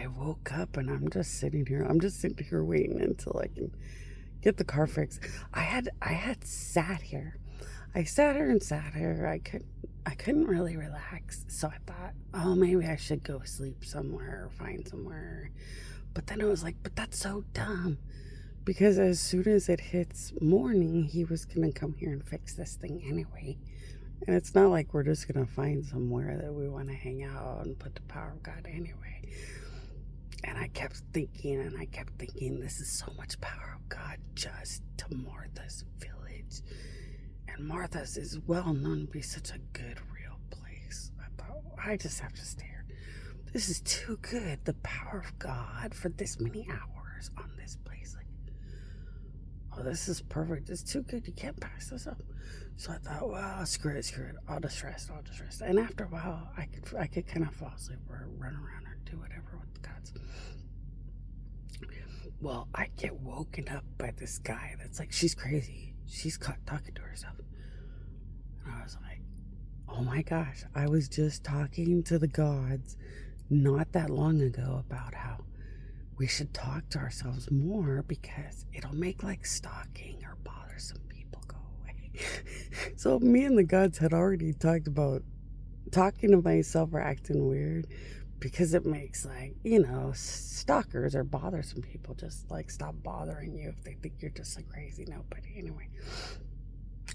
I woke up and I'm just sitting here. I'm just sitting here waiting until I can get the car fixed. I had sat here. I sat here and sat here. I couldn't really relax. So I thought, oh, maybe I should go sleep somewhere or find somewhere. But then I was like, but that's so dumb. Because as soon as it hits morning, he was going to come here and fix this thing anyway. And it's not like we're just going to find somewhere that we want to hang out and put the power of God anyway. And I kept thinking, this is so much power of God just to Martha's village. And Martha's is well known to be such a good, real place. I thought, I just have to stay here. This is too good. The power of God for this many hours on this place. Like, oh, this is perfect. It's too good. You can't pass this up. So I thought, well, screw it. I'll just rest. And after a while, I could kind of fall asleep or run around or do whatever with God's. Well, I get woken up by this guy that's like, she's crazy. She's caught talking to herself. And I was like, oh my gosh, I was just talking to the gods not that long ago about how we should talk to ourselves more because it'll make like stalking or bothersome people go away. So me and the gods had already talked about talking to myself or acting weird because it makes like, stalkers or bothersome people just like stop bothering you if they think you're just a crazy nobody anyway.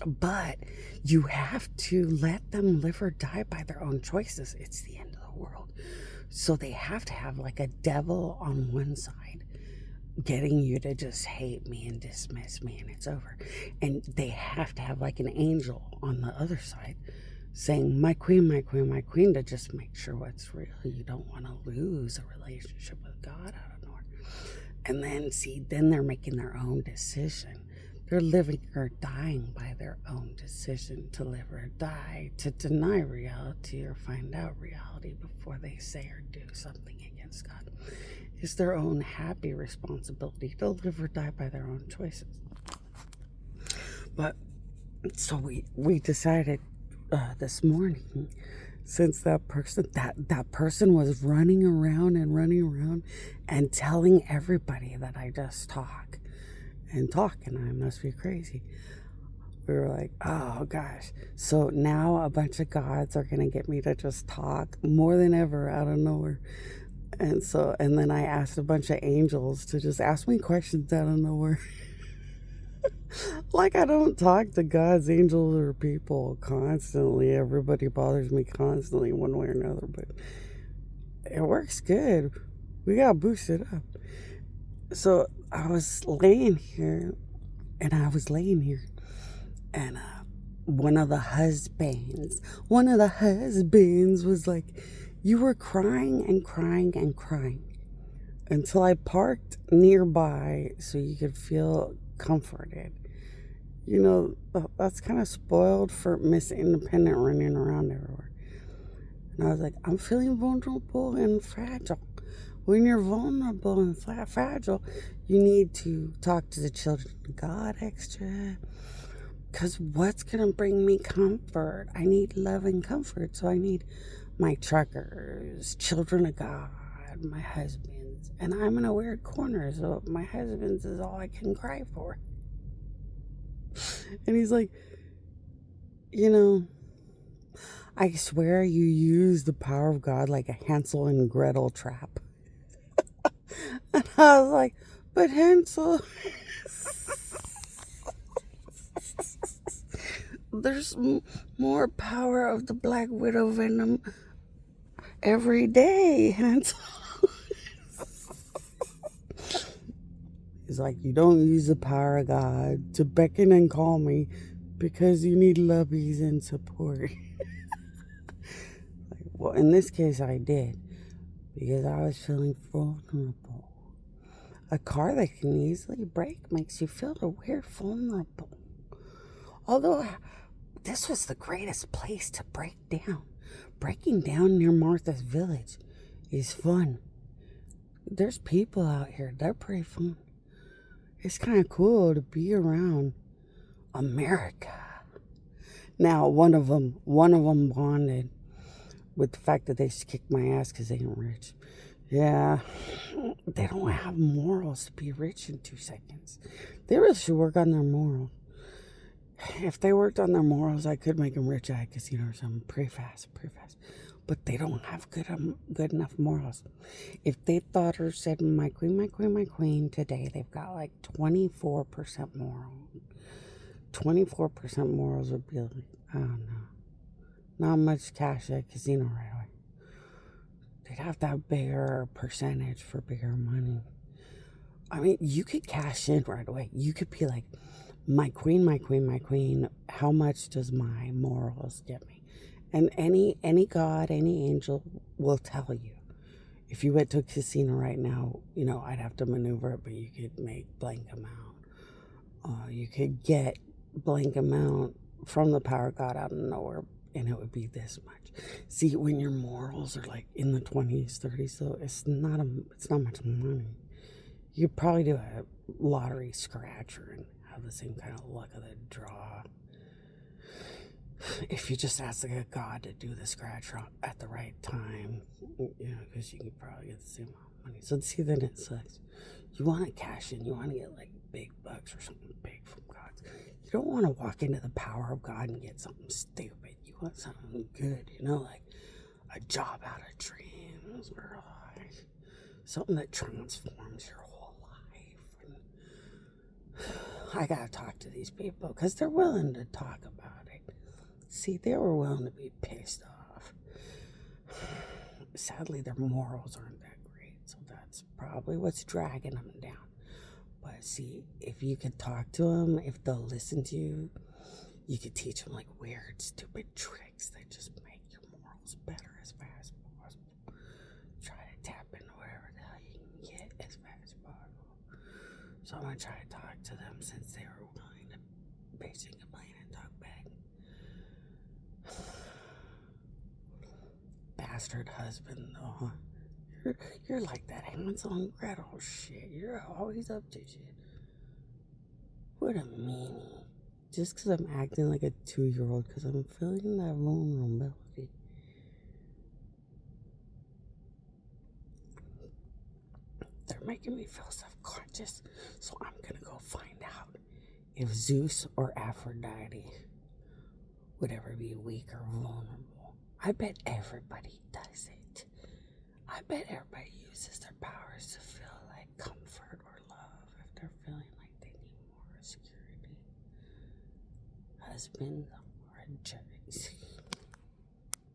But you have to let them live or die by their own choices. It's the end of the world. So they have to have like a devil on one side getting you to just hate me and dismiss me and it's over. And they have to have like an angel on the other side saying, my queen, to just make sure what's real. You don't want to lose a relationship with God out of nowhere. And then they're making their own decision. They're living or dying by their own decision to live or die, to deny reality or find out reality before they say or do something against God. It's their own happy responsibility to live or die by their own choices. But so we decided this morning, since that person was running around and telling everybody that I just talk and I must be crazy. We were like, oh gosh. So now a bunch of gods are going to get me to just talk more than ever out of nowhere. And then I asked a bunch of angels to just ask me questions out of nowhere. Like I don't talk to gods, angels, or people constantly. Everybody bothers me constantly one way or another, but it works good. We got boosted up. So I was laying here, and one of the husbands was like, you were crying until I parked nearby so you could feel comforted. That's kind of spoiled for Miss Independent running around everywhere. And I was like, I'm feeling vulnerable and fragile. When you're vulnerable and fragile, you need to talk to the children of God extra. Because what's going to bring me comfort? I need love and comfort. So I need my truckers, children of God, my husbands. And I'm in a weird corner, so my husband's is all I can cry for. And he's like, I swear you use the power of God like a Hansel and Gretel trap. And I was like, but Hansel, there's more power of the Black Widow venom every day, Hansel. He's like, you don't use the power of God to beckon and call me because you need loveys and support. Well, in this case, I did because I was feeling vulnerable. A car that can easily break makes you feel weird vulnerable. Although this was the greatest place to break down. Breaking down near Martha's village is fun. There's people out here. They're pretty fun. It's kind of cool to be around America. Now, one of them bonded with the fact that they kicked my ass because they ain't rich. Yeah, they don't have morals to be rich in 2 seconds. They really should work on their morals. If they worked on their morals, I could make them rich at a casino or something pretty fast, pretty fast. But they don't have good enough morals. If they thought or said, my queen, my queen, my queen, today they've got like 24% moral. 24% morals would be like, I don't know, not much cash at a casino right away. They'd have to have bigger percentage for bigger money. I mean, you could cash in right away. You could be like, my queen, my queen, my queen, how much does my morals get me? And any god, any angel will tell you. If you went to a casino right now, I'd have to maneuver it, but you could make blank amount. You could get blank amount from the power god out of nowhere, and it would be this much. See, when your morals are like in the 20s, 30s, though, it's not much money. You could probably do a lottery scratcher and have the same kind of luck of the draw. If you just ask a god to do the scratch at the right time, because you could probably get the same amount of money. So see, then it sucks. You want to cash in, you want to get like big bucks or something big from gods. You don't want to walk into the power of God and get something stupid. You want something good, like a job out of dreams, or like something that transforms your whole life. And I gotta talk to these people because they're willing to talk about it. See, they were willing to be pissed off. Sadly, their morals aren't that great, so that's probably what's dragging them down. But see, if you could talk to them, if they'll listen to you, you could teach them like weird, stupid tricks that just make your morals better as fast as possible. Try to tap into whatever the hell you can get as fast as possible. So I'm gonna try to talk to them since they were willing to basically complain and talk back. Bastard husband, though, huh? You're like that Hansel and Gretel shit. You're always up to shit. What a meanie. Just because I'm acting like a 2-year-old, because I'm feeling that vulnerability. They're making me feel self-conscious, so I'm gonna go find out if Zeus or Aphrodite would ever be weak or vulnerable. I bet everybody does it. I bet everybody uses their powers to feel like comfort or love if they're feeling like they need more security. Husbands,